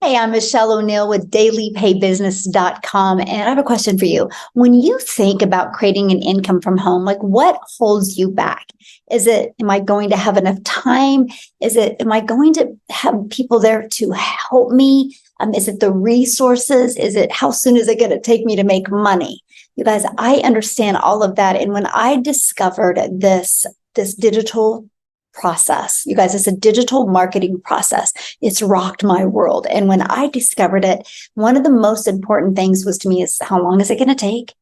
Hey, I'm Michele Oneil with dailypaybusiness.com, and I have a question for you. When you think about creating an income from home, like what holds you back? Is it, am I going to have enough time? Is it, am I going to have people there to help me? Is it the resources? Is it, how soon is it going to take me to make money? You guys, I understand all of that. And when I discovered this digital process, you guys, it's a digital marketing process. It's rocked my world. And when I discovered it, one of the most important things was to me is how long is it going to take?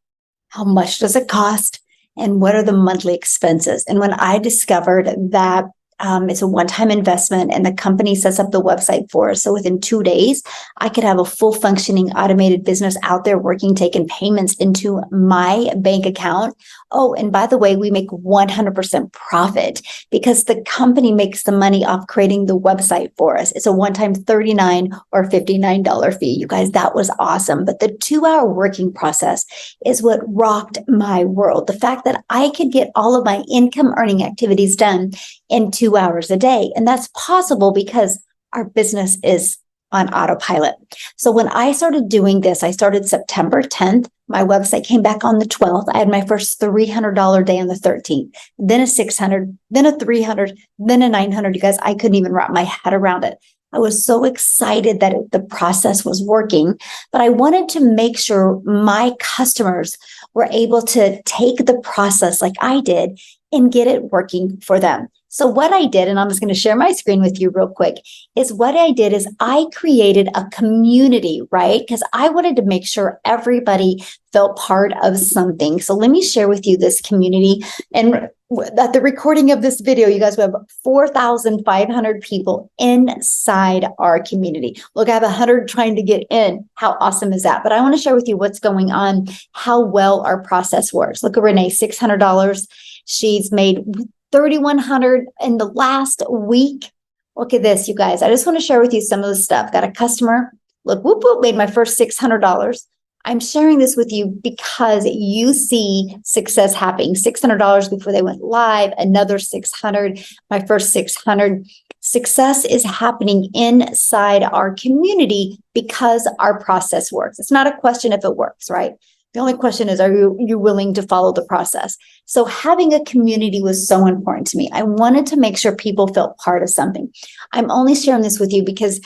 How much does it cost? And what are the monthly expenses? And when I discovered that it's a one-time investment and the company sets up the website for us. So within 2 days, I could have a full functioning automated business out there working, taking payments into my bank account. Oh, and by the way, we make 100% profit because the company makes the money off creating the website for us. It's a one-time $39 or $59 fee. You guys, that was awesome. But the 2-hour working process is what rocked my world. The fact that I could get all of my income earning activities done in 2 hours a day. And that's possible because our business is on autopilot. So when I started doing this, I started September 10th. My website came back on the 12th. I had my first $300 day on the 13th, then a $600, then a $300, then a $900. You guys, I couldn't even wrap my head around it. I was so excited that the process was working, but I wanted to make sure my customers were able to take the process like I did and get it working for them. So what I did, and I'm just going to share my screen with you real quick, is what I did is I created a community, right? Because I wanted to make sure everybody felt part of something. So let me share with you this community. And at the recording of this video, you guys, we have 4,500 people inside our community. Look, I have 100 trying to get in. How awesome is that? But I want to share with you what's going on, how well our process works. Look at Renee, $600. She's made $3,100 in the last week. Look at this, you guys. I just want to share with you some of the stuff. Got a customer, look, whoop, whoop, made my first $600. I'm sharing this with you because you see success happening. $600 before they went live, another 600, my first 600. Success is happening inside our community because our process works. It's not a question if it works, right? The only question is, are you willing to follow the process? So having a community was so important to me. I wanted to make sure people felt part of something. I'm only sharing this with you because,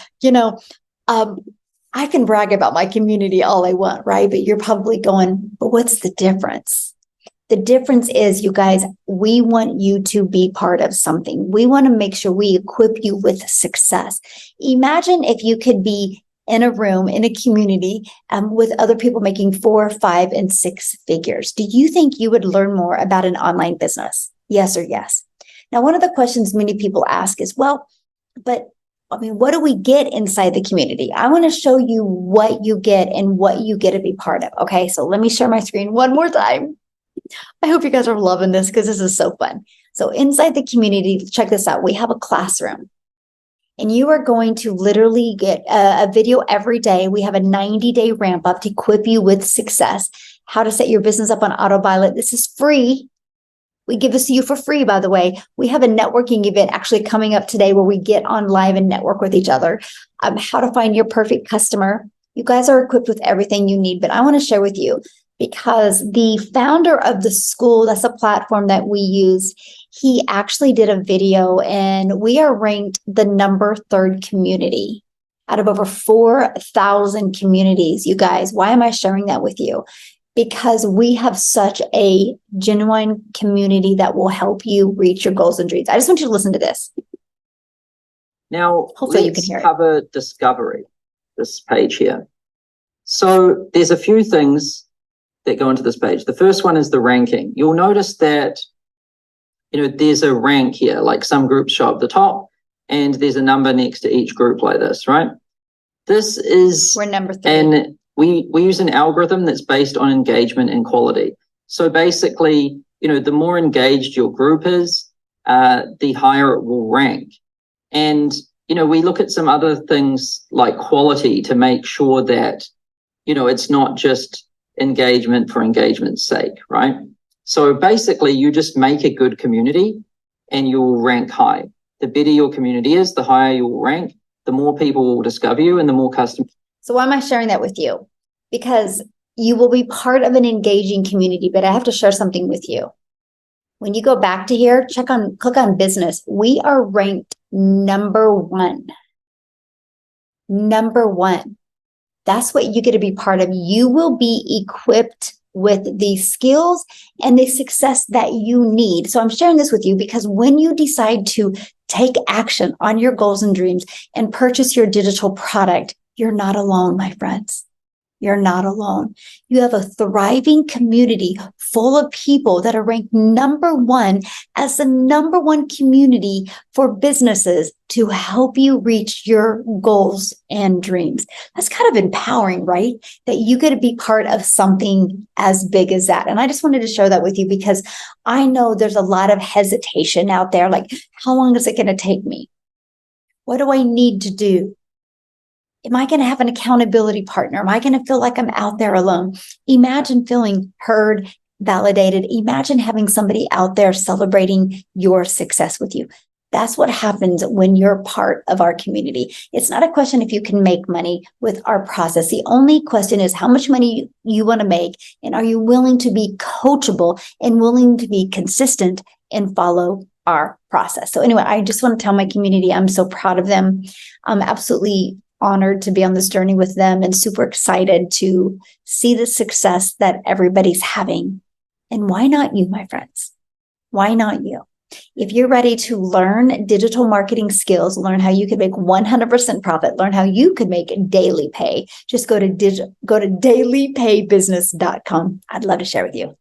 I can brag about my community all I want, right? But you're probably going, but what's the difference? The difference is, you guys, we want you to be part of something. We want to make sure we equip you with success. Imagine if you could be in a room, in a community with other people making 4, 5, and 6 figures. Do you think you would learn more about an online business? Yes or yes? Now, one of the questions many people ask is, well, but what do we get inside the community? I want to show you what you get and what you get to be part of. Okay, so let me share my screen one more time. I hope you guys are loving this because this is so fun. So inside the community, check this out. We have a classroom. And you are going to literally get a video every day. We have a 90-day ramp up to equip you with success, how to set your business up on autopilot. This is free. We give this to you for free, by the way. We have a networking event actually coming up today where we get on live and network with each other. How to find your perfect customer. You guys are equipped with everything you need, but I want to share with you because the founder of the SKOOL, that's a platform that we use, he actually did a video and we are ranked the number 3rd community out of over 4,000 communities. You guys, why am I sharing that with you? Because we have such a genuine community that will help you reach your goals and dreams. I just want you to listen to this. Now, hopefully you can hear it. Cover discovery, this page here. So there's a few things that go into this page. The first one is the ranking. You'll notice that, there's a rank here, like some groups show up the top and there's a number next to each group like this, right? This is, we're number 3. And we use an algorithm that's based on engagement and quality. So basically, the more engaged your group is, the higher it will rank. And, we look at some other things like quality to make sure that, it's not just engagement for engagement's sake, right? So basically, you just make a good community and you'll rank high. The better your community is, the higher you'll rank. the more people will discover you and the more customers. So why am I sharing that with you? Because you will be part of an engaging community, but I have to share something with you. When you go back to here, click on business. We are ranked number one. Number one. That's what you get to be part of. You will be equipped with the skills and the success that you need. So I'm sharing this with you because when you decide to take action on your goals and dreams and purchase your digital product, you're not alone, my friends. You're not alone. You have a thriving community full of people that are ranked number one as the number one community for businesses to help you reach your goals and dreams. That's kind of empowering, right? That you get to be part of something as big as that. And I just wanted to share that with you because I know there's a lot of hesitation out there. Like, how long is it going to take me? What do I need to do? Am I going to have an accountability partner? Am I going to feel like I'm out there alone? Imagine feeling heard, validated. Imagine having somebody out there celebrating your success with you. That's what happens when you're part of our community. It's not a question if you can make money with our process. The only question is how much money you want to make, and are you willing to be coachable and willing to be consistent and follow our process. So anyway, I just want to tell my community I'm so proud of them. I'm absolutely honored to be on this journey with them and super excited to see the success that everybody's having. And why not you, my friends? Why not you? If you're ready to learn digital marketing skills, learn how you can make 100% profit, learn how you could make daily pay, just go to dailypaybusiness.com. I'd love to share with you.